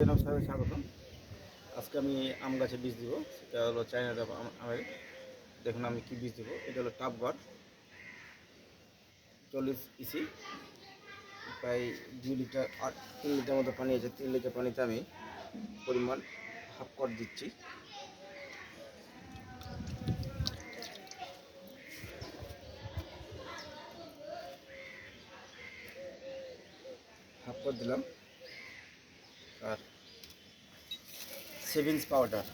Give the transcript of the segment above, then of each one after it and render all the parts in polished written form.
নমস্কার, স্বাগতম। আজকে আমি আম গাছে বীজ দিব। সেটা হলো চায়না ডাব আমের। দেখুন আমি কি বীজ দিব। এটা হলো টাব গার্ড 40 ইসি, প্রায় 2 লিটার 3 লিটার মতো পানি আছে। 3 লিটার পানিতে আমি পরিমাণ হাফ কট দিচ্ছি। হাফ কট দিলাম। আর সেভিংস পাউডার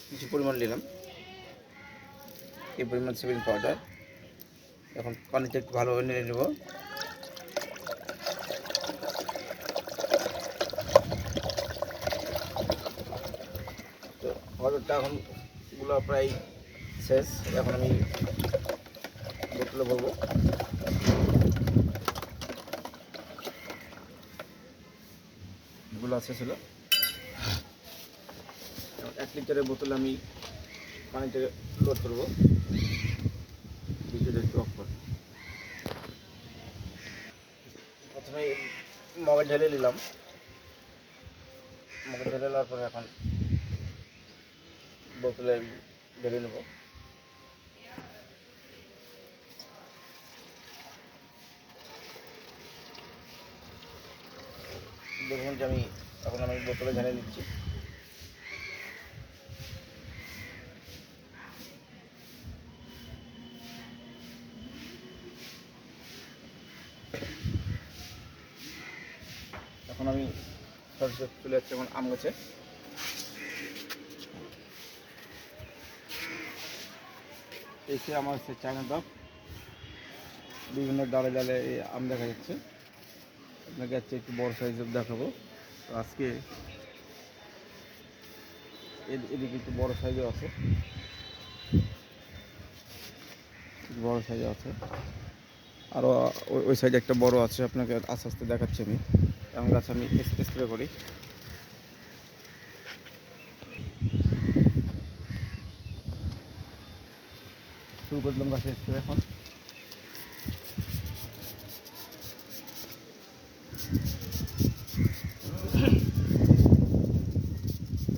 কিছু পরিমাণ নিলাম। এই পরিমাণ সেভিংস পাউডার এখন পানিতে একটু ভালোভাবে নেড়ে নেব। তো পাউডারটা এখন গুলো প্রায় শেষ। এখন আমি বোতলে বলবো। গুলো শেষ হলো। 1 লিটারের বোতলে আমি পানিতে লোড করবো। ভিডিওটা একটু অফ করে প্রথমে মগে ঢেলে নিলাম। মগে ঢেলে নেওয়ার পরে এখন বোতলে ঢেলে নেব। দেখুন যে এখন আমি বোতলে ঢেলে নিচ্ছি। এখন আমি সরাসরি চলে যাচ্ছি এখন আম গাছে। এসে আমার সে চায়না ডাব বিভিন্ন ডালে ডালে আম দেখা যাচ্ছে। আপনাকে আজকে একটু বড় সাইজের দেখাবো। তো আজকে এদিকে একটু বড় সাইজে আছে, বড় সাইজে আছে। আরও ওই সাইডে একটা বড় আছে, আপনাকে আস্তে আস্তে দেখাচ্ছি। আমি আম গাছ আমি স্প্রে করি। শুরু করে দিলাম গাছের স্প্রে। এখন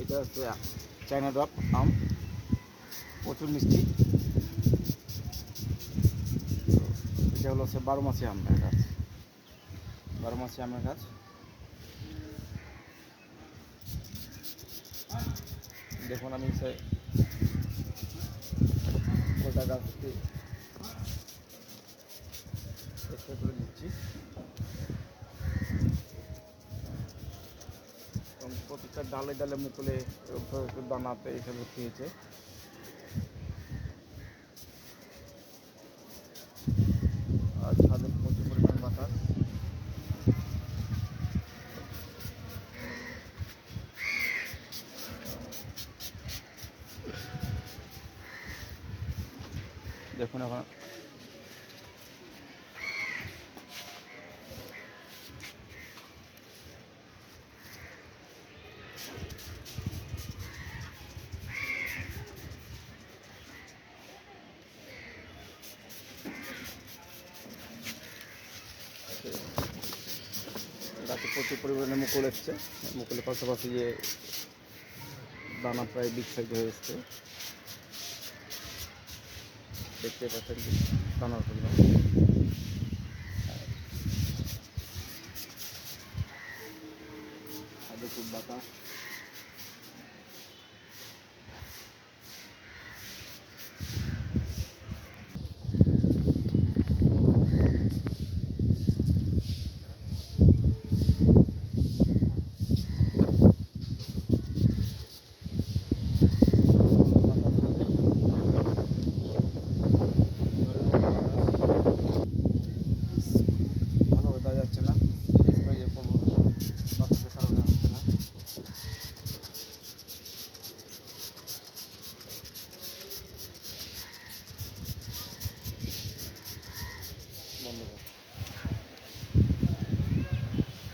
এটা হচ্ছে চায়না ডাব আম, প্রচুর মিষ্টি। এটা হলো হচ্ছে 12 মাসি আমের গাছ। 12 মাসি আমের গাছ। দেখুন আমি গোটা গাছটি স্প্রে করে দিচ্ছি এবং প্রতিটা ডালে ডালে মুকুলে দানাতে এসে ভর্তি হয়েছে। আর ছাদে প্রচুর পরিমাণ বাতাস। দেখুন এখন গাছে প্রচুর পরিমাণে মুকুল এসছে। মুকুলের পাশাপাশি যে দানা প্রায় বিগ সাইজ হয়ে এসছে, দেখতে পাচ্ছেন দানার পরিমাণ। খুব বাতাস। ভালোভাবে দেওয়া যাচ্ছে না, বাতাসের কারণে হচ্ছে না।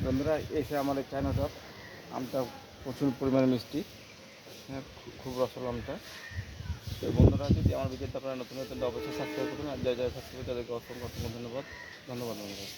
বন্ধুরা, এসে আমার এই চায়না ডাব আমটা প্রচুর পরিমাণে মিষ্টি। হ্যাঁ, খুব রসালো আমটা। তো বন্ধুরা যদি আমার ভিডিওতে আপনারা নতুন নতুন অবশ্যই সাবস্ক্রাইব করবেন, আর যারা যারা সাবস্ক্রাইব তাদেরকে অসংখ্য অসংখ্য ধন্যবাদ। ধন্যবাদ বন্ধুরা।